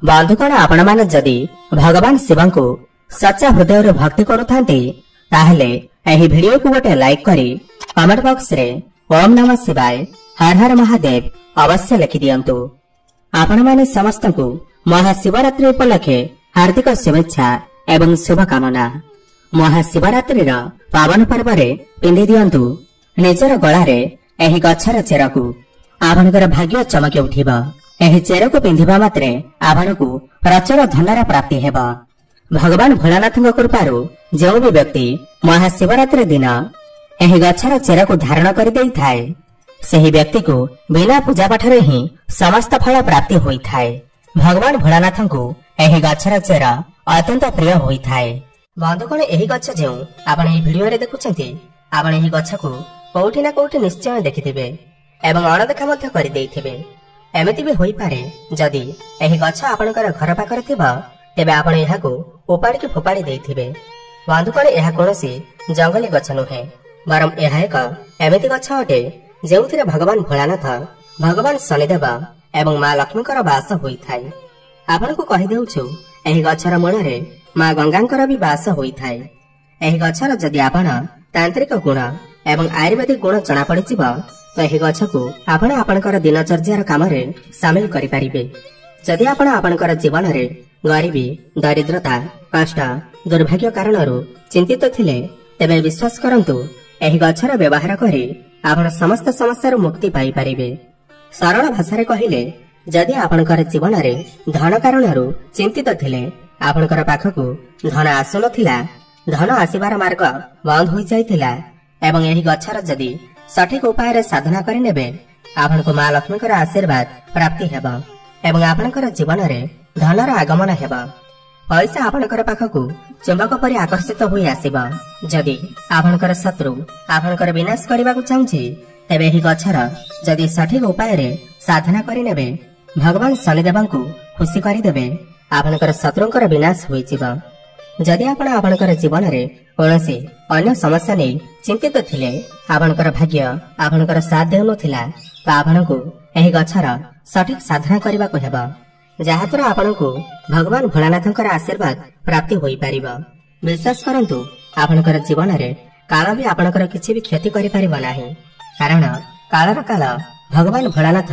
बंधुगण आपण माने जदि भगवान शिव को सच्चा हृदय भक्ति करुथांती ताहले एही वीडियो को गोटे लाइक करी कमेंट बॉक्स रे ओम नमः शिवाय हर हर महादेव अवश्य लिखि दियंतु। आपण माने समस्त को महाशिवरात्रि उपलक्षे हार्दिक शुभेच्छा एवं शुभकामना। महाशिवरात्रि पावन पर्व रे पिंधि दियंतु निजर गळारे एही गछर चेरकू आपणकर भाग्य चमकी उठिबा। एही चेरकू पिंधिबा मात्रे आपणकू प्रचुर धनर प्राप्ति हेबा। भगवान भोलानाथଙ୍କ कृपारू जो भी व्यक्ति महाशिवरात्रि दिन एही गछर चेरकू धारण करि देई थाए सेही व्यक्ति को बिना पूजा पाठ रे ही समस्त फल प्राप्ति होई थाए। भगवान भोलानाथଙ୍କୁ एही गछर चेर अत्यंत प्रिय होई थाए। बंधुगण एही गछ जे आपण एही वीडियो रे देखुछंती आपण एही गछ को कोठी ना कोठी निश्चय देखिथिबे एवं अणदेखा मध्य करि देइथिबे। एमिति भी होई पारे जदि एही गछ आपणकर घर पाखरे थिबा तेबे आपण एहाको उपाड़ी के फोपाड़ी देइथिबे। बंधुगण एहा कोनोसी जंगली गछ नुहे बरम एहा एक एमिति गछ अटे जेउथिरे भगवान भोलानाथ भगवान शनिदेव एवं मां लक्ष्मीकर वास होई थाए। आपनको कहि देउछु एही गछर मूଳରେ मां गंगांकर भी वास होई थाए। एही गछर जदि आपण तांत्रिक गुण एवं आयुर्वेदिक गुण जणा पड़िजिब तो एही गछ को आपण आपणकर दिनचर्यार काम रे शामिल करि परिबे। जदि आपण आपणकर जीवन रे गरीबी दरिद्रता कष्ट दुर्भाग्य कारणरू चिंतित थिले तेबे विश्वास करंतु एही गछर व्यवहार करी आपण समस्त समस्या मुक्ति पाई परिबे। सरल भाषा रे कहिले जदि आपणकर जीवन रे धन कारणरू चिंतित थिले आपणकर पाखकू धन आसुनथिला धन आसीबार मार्ग बंद होई जाइथिला एवं एही गछर जदि सठिक उपाय रे साधना करि नेबे आपनको मां लक्ष्मीकर आशीर्वाद प्राप्ति हेबा एवं आपणकर जीवन रे धनर आगमन हेबा। पैसा आपणकर पाखकू चुंबक परि आकर्षित होई आसीबा। जदि आपणकर शत्रु आपणकर विनाश करबाकू चाहूछि तेबे एही गछर जदि सठिक उपाय रे साधना करि नेबे भगवान शनिदेवଙ୍କୁ खुशी करि देबे आपणकर शत्रुंकर विनाश होई जिबा। जदि आपण आपणकर जीवन रे कोनोसी अन्य समस्या नै चिंतित थिले आपणकर भाग्य आपणकर साथ देउ नथिला तो आपणको एही गछर सठिक साधना करबाकू हेबा जहाद्वारा आपणको भगवान भोलानाथଙ୍କର आशीर्वाद प्राप्ति होई परिबा। विश्वास करंतु आपणकर जीवन रे काल भी आपणकर किछि भी क्षति करि परिबा नाही कारण कालर काल भगवान भोलानाथ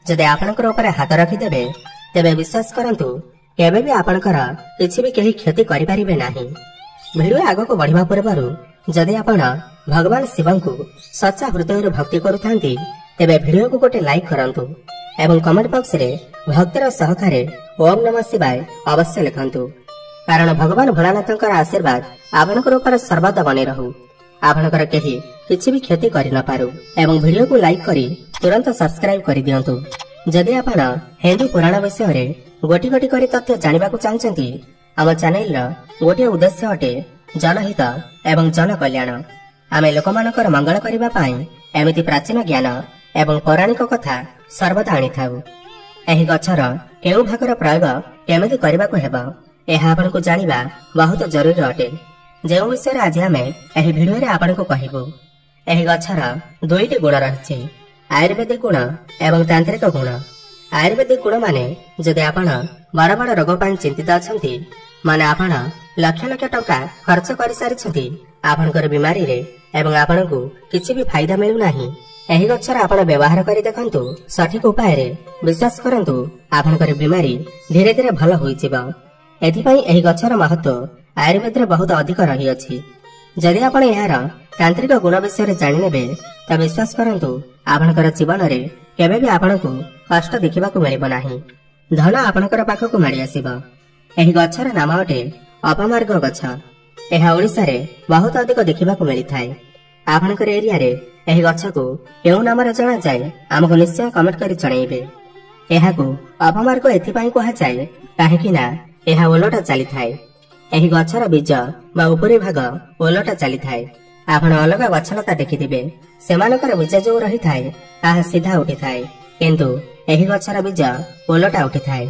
जदि आपणकर ऊपर हाथ रखि देबे तेबे विश्वास करंतु केबे भी आपणकर किछि भी केही क्षति करि परिबे नाही। वीडियो आगो को बढ़िबा पूर्वरु जदि आपण भगवान शिवଙ୍କୁ सच्चा हृदय भक्ति करुथांती तेबे वीडियो को गोटे लाइक करंतु एवं कमेंट बॉक्स रे भक्तिर सहकारे ओम नमः शिवाय अवश्य लिखंतु कारण भगवान भोलानाथଙ୍କର आशीर्वाद आपणकर ऊपर सर्वदा बने रहू आपणकर केही किछि भी क्षति करि न पारु एवं वीडियो को लाइक करी तुरंत सब्सक्राइब करि दियंतु। जदि आपण हिंदू पुराण विषय रे गोटी गोटी करी तथ्य जानिबाकू चाहछंती आम चैनल रो गोटे उद्देश्य अटे जनहित एवं जन कल्याण। आमे लोकमानकर मंगल करिबा पई एमिति प्राचीन ज्ञान एवं पौराणिक कथा सर्वदा आनी थाउ। एही गछर केउ भागर प्रयोग केमिति करिबाकू हेबा एहा आपनको जानिबा बहुत जरूरी अटे जेउ विषय आज आमे एही वीडियो रे आपनको कहिबो। एही गछर दुईटी गुण रहिछि आयुर्वेदिक गुण एवं तांत्रिक गुण। आयुर्वेदिक गुण माने जदि आपण बड़ बड़ रोग पई चिंतित अछंती माने आपण लक्ष लक्ष टका खर्च करि सारिछंती आपनकर बीमारी रे एवं आपनको किछि भी फायदा मिलु नाही एही गछर आपण व्यवहार करि देखंतु सठिक उपाय रे विश्वास करंतु आपनकर बीमारी धीरे धीरे भलो होई जिबा। एथि पई एही गछर महत्व आयुर्वेद रे बहुत अधिक रही अछि। जदि आपण यार तांत्रिक गुण विषय रे जानि नेबे त विश्वास करंतु आपनकर जीवन रे केबे भी आपनको कष्ट देखिबाकू मिलिबो नाही धन आपनकर पाखकू माडी आसीबा। एही गछर नाम अटे अपमार्ग गछ। एहा ओडिसा रे बहुत अधिक देखिबाकू मिलि थाए। आपनकर एरिया रे एही गछ को केउ नाम रे जणा जाय हमको निश्चय कमेंट करि जणाइबे। एहा को अपमार्ग एथि पई कहा जाय काहेकि ना एहा ओलटा चली थाए। एही गछर बीज बा उपरि भाग ओलटा चली थाए। आपण अलगा गछलता देखिथिबे सेमानकर बीज जो रही थाए ताहा सीधा उठी थाए किंतु एही गछर बीज ओलटा उठी थाए।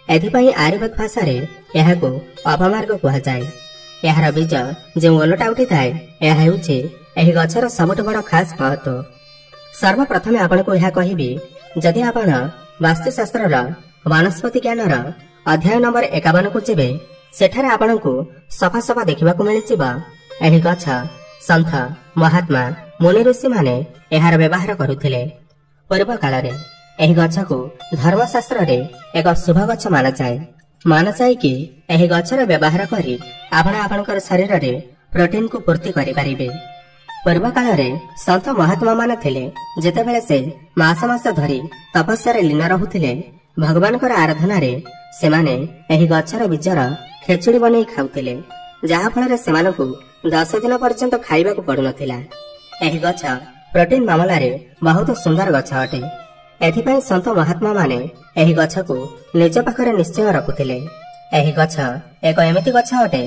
एथि पई आयुर्वेद भाषा रे एहा को अपमार्ग कहा जाय। एहार बीज जे ओलटा उठी थाए एहा हेउछि एही गछर सबटु बड़ खास महत्व। सर्वप्रथमे आपनको एहा कहिबी जदि आपण वास्तुशास्त्र वनस्पति ज्ञान ଅଧ୍ୟାୟ ନମ୍ବର 51 କୁ ଯିବେ ସେଠାରେ ଆପଣଙ୍କୁ ସଫା ସଫା ଦେଖିବାକୁ ମିଳିଯିବ। ଏହି ଗଛ ସନ୍ଥ ମହାତ୍ମା ମୁନି ଋଷିମାନେ ଏହାର ବ୍ୟବହାର କରୁଥିଲେ। ପୂର୍ବ କାଳରେ ଏହି ଗଛକୁ ଧର୍ମଶାସ୍ତ୍ରରେ ଏକ ଶୁଭ ଗଛ ମାନାଯାଏ କି ଏହି ଗଛର ବ୍ୟବହାର କରି ଆପଣ ଆପଣଙ୍କର ଶରୀରରେ ପ୍ରୋଟିନକୁ ପୂର୍ତ୍ତି କରିପାରିବେ। ପୂର୍ବ କାଳରେ ସନ୍ଥ ମହାତ୍ମା ମାନେ ଥିଲେ ଯେତେବେଳେ ସେ ମାସ ମାସ ଧରି ତପସ୍ୟାରେ ଲୀନ ରହୁଥିଲେ। ଭଗବାନଙ୍କର ଆରାଧନାରେ ସେମାନେ ଏହି ଗଛର ବୀଜର ଖେଚୁଡ଼ି ବନେଇ ଖାଉଥିଲେ, ଯାହାଫଳରେ ସେମାନଙ୍କୁ 10 ଦିନ ପର୍ଯ୍ୟନ୍ତ ଖାଇବାକୁ ପଡୁନଥିଲା। ଏହି ଗଛ ପ୍ରୋଟିନ ମାମଲାରେ ବହୁତ ସୁନ୍ଦର ଗଛ ଅଟେ। ଏଥିପାଇଁ ସନ୍ଥ ମହାତ୍ମା ମାନେ ଏହି ଗଛକୁ ନିଜ ପାଖରେ ନିଶ୍ଚୟ ରଖୁଥିଲେ। ଏହି ଗଛ ଏକ ଏମିତି ଗଛ ଅଟେ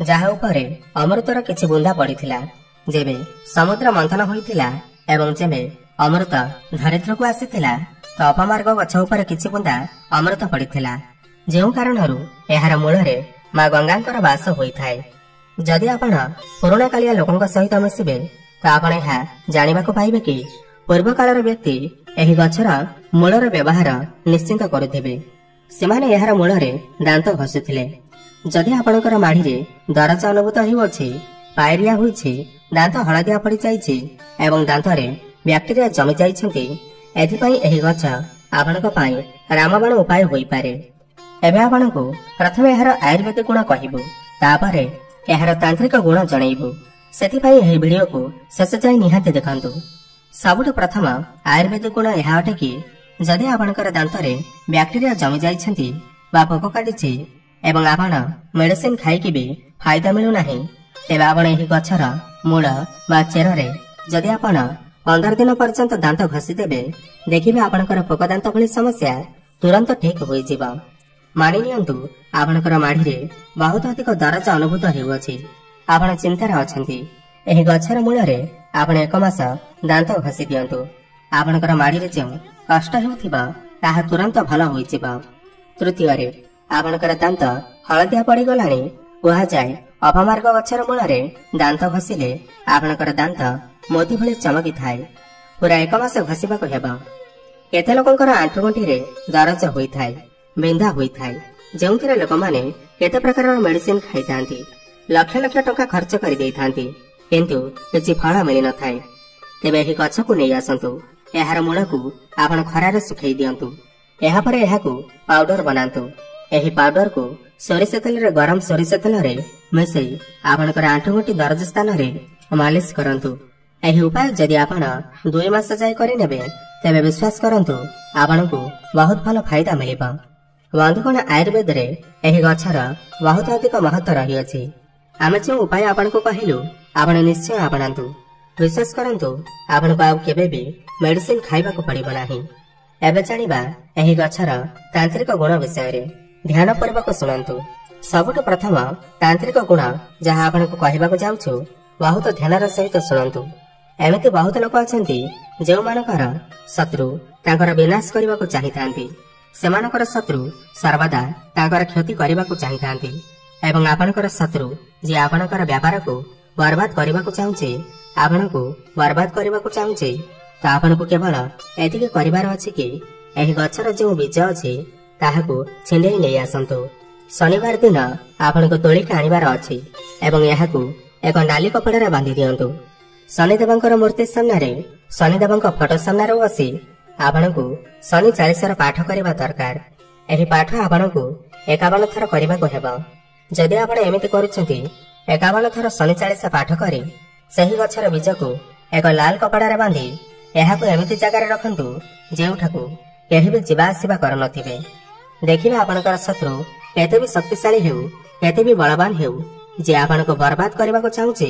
ଯାହା ଉପରେ ଅମୃତର କିଛି ବୁନ୍ଦା ପଡିଥିଲା। ଯେବେ ସମୁଦ୍ର ମନ୍ଥନ ହୋଇଥିଲା ଏବଂ ଯେବେ ଅମୃତ ଧରିତ୍ରକୁ ଆସିଥିଲା ତ ଅପମାର୍ଗ ଗଛ ଉପରେ କିଛି ବୁନ୍ଦା ଅମୃତ ପଡିଥିଲା, ଯେଉଁ କାରଣରୁ ଏହାର ମୂଳରେ ମା ଗଙ୍ଗାଙ୍କର ବାସ ହୋଇଥାଏ। ଯଦି ଆପଣ ପୁରୁଣା କାଳିଆ ଲୋକଙ୍କ ସହିତ ମିଶିବେ ତ ଆପଣ ଏହା ଜାଣିବାକୁ ପାଇବେ କି ପୂର୍ବ କାଳର ବ୍ୟକ୍ତି ଏହି ଗଛର ମୂଳର ବ୍ୟବହାର ନିଶ୍ଚିନ୍ତ କରୁଥିବେ। ସେମାନେ ଏହାର ମୂଳରେ ଦାନ୍ତ ଘଷୁଥିଲେ। ଯଦି ଆପଣଙ୍କର ମାଢିରେ ଦରଜ ଅନୁଭୂତ ହେଉଅଛି, ପାଏରିଆ ହୋଇଛି, ଦାନ୍ତ ହଳଦିଆ ପଡିଯାଇଛି ଏବଂ ଦାନ୍ତରେ ବ୍ୟାକ୍ଟେରିଆ ଜମି ଯାଇଛନ୍ତି, ଏଥିପାଇଁ ଏହି ଗଛ ଆପଣଙ୍କ ପାଇଁ ରାମବାଣ ଉପାୟ ହୋଇପାରେ। ଏବେ ଆପଣଙ୍କୁ ପ୍ରଥମେ ଏହାର ଆୟୁର୍ବେଦିକ ଗୁଣ କହିବୁ, ତାପରେ ଏହାର ତାନ୍ତ୍ରିକ ଗୁଣ ଜଣାଇବୁ। ସେଥିପାଇଁ ଏହି ଭିଡିଓକୁ ଶେଷ ଯାଏ ନିହାତି ଦେଖନ୍ତୁ। ସବୁଠୁ ପ୍ରଥମ ଆୟୁର୍ବେଦିକ ଗୁଣ ଏହା ଅଟେ କି ଯଦି ଆପଣଙ୍କର ଦାନ୍ତରେ ବ୍ୟାକ୍ଟେରିଆ ଜମି ଯାଇଛନ୍ତି ବା ପୋକ କାଟିଛି ଏବଂ ଆପଣ ମେଡିସିନ ଖାଇକି ବି ଫାଇଦା ମିଳୁନାହିଁ, ତେବେ ଆପଣ ଏହି ଗଛର ମୂଳ ବା ଚେରରେ ଯଦି ଆପଣ 15 ଦିନ ପର୍ଯ୍ୟନ୍ତ ଦାନ୍ତ ଘଷିଦେବେ, ଦେଖିବେ ଆପଣଙ୍କର ପୋକ ଦାନ୍ତ ଭଳି ସମସ୍ୟା ତୁରନ୍ତ ଠିକ ହୋଇଯିବ। ମାନି ନିଅନ୍ତୁ ଆପଣଙ୍କର ମାଢିରେ ବହୁତ ଅଧିକ ଦରଜ ଅନୁଭୂତ ହେଉଅଛି, ଆପଣ ଚିନ୍ତାରେ ଅଛନ୍ତି। ଏହି ଗଛର ମୂଳରେ ଆପଣ 1 ମାସ ଦାନ୍ତ ଘଷି ଦିଅନ୍ତୁ। ଆପଣଙ୍କର ମାଢିରେ ଯେଉଁ କଷ୍ଟ ହେଉଥିବ ତାହା ତୁରନ୍ତ ଭଲ ହୋଇଯିବ। ତୃତୀୟରେ, ଆପଣଙ୍କର ଦାନ୍ତ ହଳଦିଆ ପଡିଗଲାଣି, କୁହାଯାଏ ଅପମାର୍ଗ ଗଛର ମୂଳରେ ଦାନ୍ତ ଘଷିଲେ ଆପଣଙ୍କର ଦାନ୍ତ ମୋତି ଭଳି ଚମକିଥାଏ। ପୁରା 1 ମାସ ଘଷିବାକୁ ହେବ। କେତେ ଲୋକଙ୍କର ଆଣ୍ଠୁଗଣ୍ଠିରେ ଦରଜ ହୋଇଥାଏ, ବିନ୍ଧା ହୋଇଥାଏ, ଯେଉଁଥିରେ ଲୋକମାନେ କେତେ ପ୍ରକାରର ମେଡିସିନ ଖାଇଥାନ୍ତି, ଲକ୍ଷ ଲକ୍ଷ ଟଙ୍କା ଖର୍ଚ୍ଚ କରିଦେଇଥାନ୍ତି, କିନ୍ତୁ କିଛି ଫଳ ମିଳିନଥାଏ। ତେବେ ଏହି ଗଛକୁ ନେଇ ଆସନ୍ତୁ। ଏହାର ମୂଳକୁ ଆପଣ ଖରାରେ ଶୁଖେଇ ଦିଅନ୍ତୁ। ଏହାପରେ ଏହାକୁ ପାଉଡର ବନାନ୍ତୁ। ଏହି ପାଉଡରକୁ ସୋରିଷ ତେଲରେ ଗରମ ସୋରିଷ ତେଲରେ ମିଶେଇ ଆପଣଙ୍କର ଆଣ୍ଠୁଗଣ୍ଠି ଦରଜ ସ୍ଥାନରେ ମାଲିସ କରନ୍ତୁ। ଏହି ଉପାୟ ଯଦି ଆପଣ 2 ମାସ ଯାଏ କରିନେବେ, ତେବେ ବିଶ୍ୱାସ କରନ୍ତୁ ଆପଣଙ୍କୁ ବହୁତ ଭଲ ଫାଇଦା ମିଳିବ। ବନ୍ଧୁଗଣ, ଆୟୁର୍ବେଦରେ ଏହି ଗଛର ବହୁତ ଅଧିକ ମହତ୍ତ୍ୱ ରହିଅଛି। ଆମେ ଯେଉଁ ଉପାୟ ଆପଣଙ୍କୁ କହିଲୁ ଆପଣ ନିଶ୍ଚୟ ଆପଣାନ୍ତୁ। ବିଶ୍ୱାସ କରନ୍ତୁ ଆପଣଙ୍କୁ ଆଉ କେବେ ବି ମେଡିସିନ ଖାଇବାକୁ ପଡିବ ନାହିଁ। ଏବେ ଜାଣିବା ଏହି ଗଛର ତାନ୍ତ୍ରିକ ଗୁଣ ବିଷୟରେ। ଧ୍ୟାନ ପୂର୍ବକ ଶୁଣନ୍ତୁ। ସବୁଠୁ ପ୍ରଥମ ତାନ୍ତ୍ରିକ ଗୁଣ ଯାହା ଆପଣଙ୍କୁ କହିବାକୁ ଯାଉଛୁ, ବହୁତ ଧ୍ୟାନର ସହିତ ଶୁଣନ୍ତୁ। ଏମିତି ବହୁତ ଲୋକ ଅଛନ୍ତି ଯେଉଁମାନଙ୍କର ଶତ୍ରୁ ତାଙ୍କର ବିନାଶ କରିବାକୁ ଚାହିଁଥାନ୍ତି। ସେମାନଙ୍କର ଶତ୍ରୁ ସର୍ବଦା ତାଙ୍କର କ୍ଷତି କରିବାକୁ ଚାହିଁଥାନ୍ତି ଏବଂ ଆପଣଙ୍କର ଶତ୍ରୁ ଯିଏ ଆପଣଙ୍କର ବ୍ୟାପାରକୁ ବର୍ବାଦ କରିବାକୁ ଚାହୁଁଛି, ଆପଣଙ୍କୁ ବର୍ବାଦ କରିବାକୁ ଚାହୁଁଛି, ତ ଆପଣଙ୍କୁ କେବଳ ଏତିକି କରିବାର ଅଛି କି ଏହି ଗଛର ଯେଉଁ ବୀଜ ଅଛି ତାହାକୁ ଛିଣ୍ଡେଇ ନେଇ ଆସନ୍ତୁ। ଶନିବାର ଦିନ ଆପଣଙ୍କୁ ତୋଳିକି ଆଣିବାର ଅଛି ଏବଂ ଏହାକୁ ଏକ ନାଲି କପଡ଼ାରେ ବାନ୍ଧି ଦିଅନ୍ତୁ। ଶନିଦେବଙ୍କର ମୂର୍ତ୍ତି ସାମ୍ନାରେ, ଶନିଦେବଙ୍କ ଫଟୋ ସାମ୍ନାରେ ବସି ଆପଣଙ୍କୁ ଶନି 40ର ପାଠ କରିବା ଦରକାର। ଏହି ପାଠ ଆପଣଙ୍କୁ 51 ଥର କରିବାକୁ ହେବ। ଯଦି ଆପଣ ଏମିତି କରୁଛନ୍ତି 51 ଥର ଶନି 40 ପାଠ କରି ସେହି ଗଛର ବୀଜକୁ ଏକ ଲାଲ କପଡ଼ାରେ ବାନ୍ଧି ଏହାକୁ ଏମିତି ଜାଗାରେ ରଖନ୍ତୁ ଯେଉଁଠାକୁ କେହି ବି ଯିବା ଆସିବା କରୁନଥିବେ। ଦେଖିବେ ଆପଣଙ୍କର ଶତ୍ରୁ କେତେ ବି ଶକ୍ତିଶାଳୀ ହେଉ, କେତେ ବି ବଳବାନ ହେଉ, ଯେ ଆପଣଙ୍କୁ ବର୍ବାଦ କରିବାକୁ ଚାହୁଁଛି,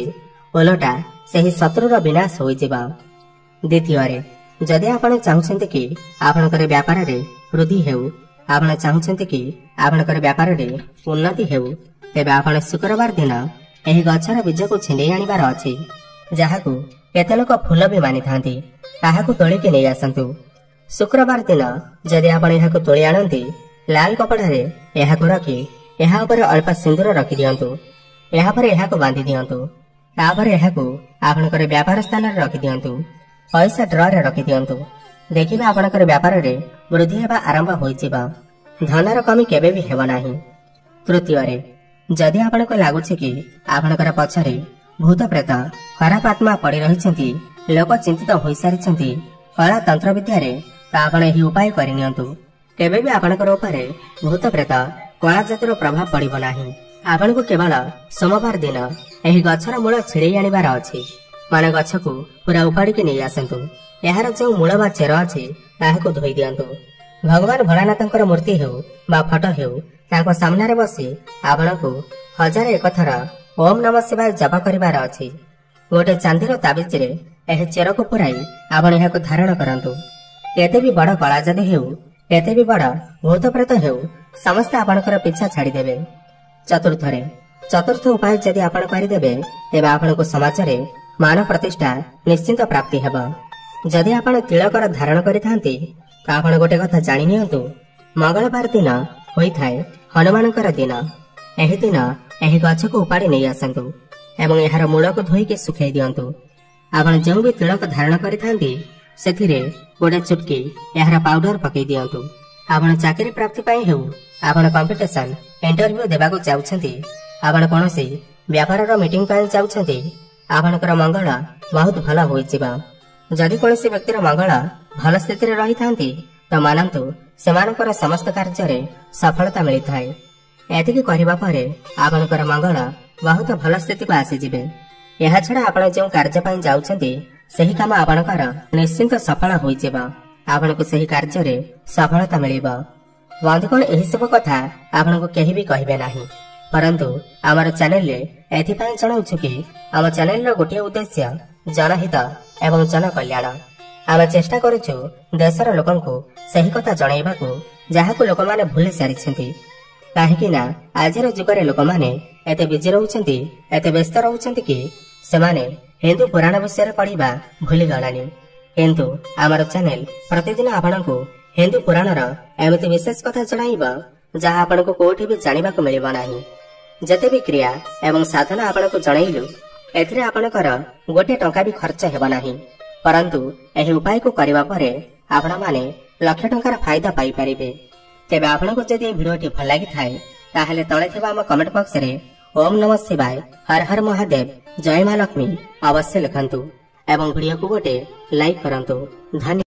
ଓଲଟା ସେହି ଶତ୍ରୁର ବିନାଶ ହୋଇଯିବ। ଦ୍ୱିତୀୟରେ, ଯଦି ଆପଣ ଚାହୁଁଛନ୍ତି କି ଆପଣଙ୍କର ବ୍ୟାପାରରେ ବୃଦ୍ଧି ହେଉ, ଆପଣ ଚାହୁଁଛନ୍ତି କି ଆପଣଙ୍କର ବ୍ୟାପାରରେ ଉନ୍ନତି ହେଉ, ତେବେ ଆପଣ ଶୁକ୍ରବାର ଦିନ ଏହି ଗଛର ବୀଜକୁ ଛିଣ୍ଡେଇ ଆଣିବାର ଅଛି, ଯାହାକୁ କେତେ ଲୋକ ଫୁଲ ବି ମାନିଥାନ୍ତି। ତାହାକୁ ତୋଳିକି ନେଇ ଆସନ୍ତୁ। ଶୁକ୍ରବାର ଦିନ ଯଦି ଆପଣ ଏହାକୁ ତୋଳି ଆଣନ୍ତି, ଲାଲ କପଡ଼ାରେ ଏହାକୁ ରଖି ଏହା ଉପରେ ଅଳ୍ପ ସିନ୍ଦୁର ରଖିଦିଅନ୍ତୁ। ଏହାପରେ ଏହାକୁ ବାନ୍ଧି ଦିଅନ୍ତୁ। ତାପରେ ଏହାକୁ ଆପଣଙ୍କର ବ୍ୟାପାର ସ୍ଥାନରେ ରଖିଦିଅନ୍ତୁ। ପଇସା ଡ୍ରରେ ରଖିଦିଅନ୍ତୁ। ଦେଖିବେ ଆପଣଙ୍କର ବ୍ୟାପାରରେ ବୃଦ୍ଧି ହେବା ଆରମ୍ଭ ହୋଇଯିବ। ଧନର କମି କେବେ ବି ହେବ ନାହିଁ। ତୃତୀୟରେ, ଯଦି ଆପଣଙ୍କୁ ଲାଗୁଛି କି ଆପଣଙ୍କର ପଛରେ ଭୂତ ପ୍ରେତ ଖରାପ ଆତ୍ମା ପଡ଼ି ରହିଛନ୍ତି, ଲୋକ ଚିନ୍ତିତ ହୋଇସାରିଛନ୍ତି କଳା ତନ୍ତ୍ର ବିଦ୍ୟାରେ, ତ ଆପଣ ଏହି ଉପାୟ କରିନିଅନ୍ତୁ। କେବେ ବି ଆପଣଙ୍କର ଉପରେ ଭୂତ ପ୍ରେତ କଳା ଜାତିର ପ୍ରଭାବ ପଡ଼ିବ ନାହିଁ। ଆପଣଙ୍କୁ କେବଳ ସୋମବାର ଦିନ ଏହି ଗଛର ମୂଳ ଛିଡ଼େଇ ଆଣିବାର ଅଛି। ମାନେ ଗଛକୁ ପୁରା ଉପାଡ଼ିକି ନେଇ ଆସନ୍ତୁ। ଏହାର ଯେଉଁ ମୂଳ ବା ଚେର ଅଛି ତାହାକୁ ଧୋଇ ଦିଅନ୍ତୁ। ଭଗବାନ ଭୋଳାନାଥଙ୍କର ମୂର୍ତ୍ତି ହେଉ ବା ଫଟୋ ହେଉ, ତାଙ୍କ ସାମ୍ନାରେ ବସି ଆପଣଙ୍କୁ 1001 ଥର ଓମ୍ ନମଃ ଶିବାୟ ଜପ କରିବାର ଅଛି। ଗୋଟେ ଚାନ୍ଦିର ତାବିଜରେ ଏହି ଚେରକୁ ପୁରାଇ ଆପଣ ଏହାକୁ ଧାରଣ କରନ୍ତୁ। କେତେ ବି ବଡ଼ କଳାଜାଦୁ ହେଉ, କେତେ ବି ବଡ଼ ଭୂତ ପ୍ରେତ ହେଉ, ସମସ୍ତେ ଆପଣଙ୍କର ପିଛା ଛାଡ଼ିଦେବେ। ଚତୁର୍ଥ ଉପାୟ ଯଦି ଆପଣ କରିଦେବେ, ତେବେ ଆପଣଙ୍କୁ ସମାଜରେ ମାନ ପ୍ରତିଷ୍ଠା ନିଶ୍ଚିନ୍ତ ପ୍ରାପ୍ତି ହେବ। ଯଦି ଆପଣ ତିଳକର ଧାରଣ କରିଥାନ୍ତି, ତ ଆପଣ ଗୋଟେ କଥା ଜାଣି ନିଅନ୍ତୁ, ମଙ୍ଗଳବାର ଦିନ ହୋଇଥାଏ ହନୁମାନଙ୍କର ଦିନ। ଏହି ଦିନ ଏହି ଗଛକୁ ଉପାଡ଼ି ନେଇ ଆସନ୍ତୁ ଏବଂ ଏହାର ମୂଳକୁ ଧୋଇକି ଶୁଖାଇ ଦିଅନ୍ତୁ। ଆପଣ ଯେଉଁ ବି ତିଳକ ଧାରଣ କରିଥାନ୍ତି, ସେଥିରେ ଗୋଟେ ଚୁଟକି ଏହାର ପାଉଡର ପକାଇ ଦିଅନ୍ତୁ। ଆପଣ ଚାକିରି ପ୍ରାପ୍ତି ପାଇଁ ହେଉ, ଆପଣ କମ୍ପିଟିସନ ଇଣ୍ଟରଭ୍ୟୁ ଦେବାକୁ ଯାଉଛନ୍ତି, ଆପଣ କୌଣସି ବ୍ୟାପାରର ମିଟିଂ ପାଇଁ ଯାଉଛନ୍ତି, ଆପଣଙ୍କର ମଙ୍ଗଳ ବହୁତ ଭଲ ହୋଇଯିବ। ଯଦି କୌଣସି ବ୍ୟକ୍ତିର ମଙ୍ଗଳ ଭଲ ସ୍ଥିତିରେ ରହିଥାନ୍ତି, ତ ମାନନ୍ତୁ ସେମାନଙ୍କର ସମସ୍ତ କାର୍ଯ୍ୟରେ ସଫଳତା ମିଳିଥାଏ। ଏତିକି କରିବା ପରେ ଆପଣଙ୍କର ମଙ୍ଗଳ ବହୁତ ଭଲ ସ୍ଥିତିକୁ ଆସିଯିବେ। ଏହାଛଡ଼ା ଆପଣ ଯେଉଁ କାର୍ଯ୍ୟ ପାଇଁ ଯାଉଛନ୍ତି, ସେହି କାମ ଆପଣଙ୍କର ନିଶ୍ଚିନ୍ତ ସଫଳ ହୋଇଯିବ। ଆପଣଙ୍କୁ ସେହି କାର୍ଯ୍ୟରେ ସଫଳତା ମିଳିବ। ବନ୍ଧୁଗଣ, ଏହିସବୁ କଥା ଆପଣଙ୍କୁ କେହି ବି କହିବେ ନାହିଁ, ପରନ୍ତୁ ଆମର ଚ୍ୟାନେଲରେ ଏଥିପାଇଁ ଜଣାଉଛୁ କି ଆମ ଚ୍ୟାନେଲର ଗୋଟିଏ ଉଦ୍ଦେଶ୍ୟ ଜନହିତ ଏବଂ ଜନକଲ୍ୟାଣ। ଆମେ ଚେଷ୍ଟା କରୁଛୁ ଦେଶର ଲୋକଙ୍କୁ ସେହି କଥା ଜଣାଇବାକୁ ଯାହାକୁ ଲୋକମାନେ ଭୁଲି ସାରିଛନ୍ତି। କାହିଁକି ନା ଆଜିର ଯୁଗରେ ଲୋକମାନେ ଏତେ ବିଜି ରହୁଛନ୍ତି, ଏତେ ବ୍ୟସ୍ତ ରହୁଛନ୍ତି କି ସେମାନେ ହିନ୍ଦୁ ପୁରାଣ ବିଷୟରେ ପଢ଼ିବା ଭୁଲିଗଲାଣି। କିନ୍ତୁ ଆମର ଚ୍ୟାନେଲ ପ୍ରତିଦିନ ଆପଣଙ୍କୁ ହିନ୍ଦୁ ପୁରାଣର ଏମିତି ବିଶେଷ କଥା ଜଣାଇବ ଯାହା ଆପଣଙ୍କୁ କୋଉଠି ବି ଜାଣିବାକୁ ମିଳିବ ନାହିଁ। ଯେତେ ବି କ୍ରିୟା ଏବଂ ସାଧନା ଆପଣଙ୍କୁ ଜଣାଇଲୁ, ଏଥିରେ ଆପଣଙ୍କର ଗୋଟିଏ ଟଙ୍କା ବି ଖର୍ଚ୍ଚ ହେବ ନାହିଁ, ପରନ୍ତୁ ଏହି ଉପାୟକୁ କରିବା ପରେ ଆପଣମାନେ ଲକ୍ଷ ଟଙ୍କାର ଫାଇଦା ପାଇପାରିବେ। ତେବେ ଆପଣଙ୍କୁ ଯଦି ଏହି ଭିଡିଓଟି ଭଲ ଲାଗିଥାଏ, ତାହେଲେ ତଳେ ଥିବା ଆମ କମେଣ୍ଟ ବକ୍ସରେ ଓମ୍ ନମଃ ଶିବାୟ, ହର ହର ମହାଦେବ, ଜୟ ମା ଲକ୍ଷ୍ମୀ ଅବଶ୍ୟ ଲେଖନ୍ତୁ ଏବଂ ଭିଡିଓକୁ ଗୋଟେ ଲାଇକ୍ କରନ୍ତୁ। ଧନ୍ୟବାଦ।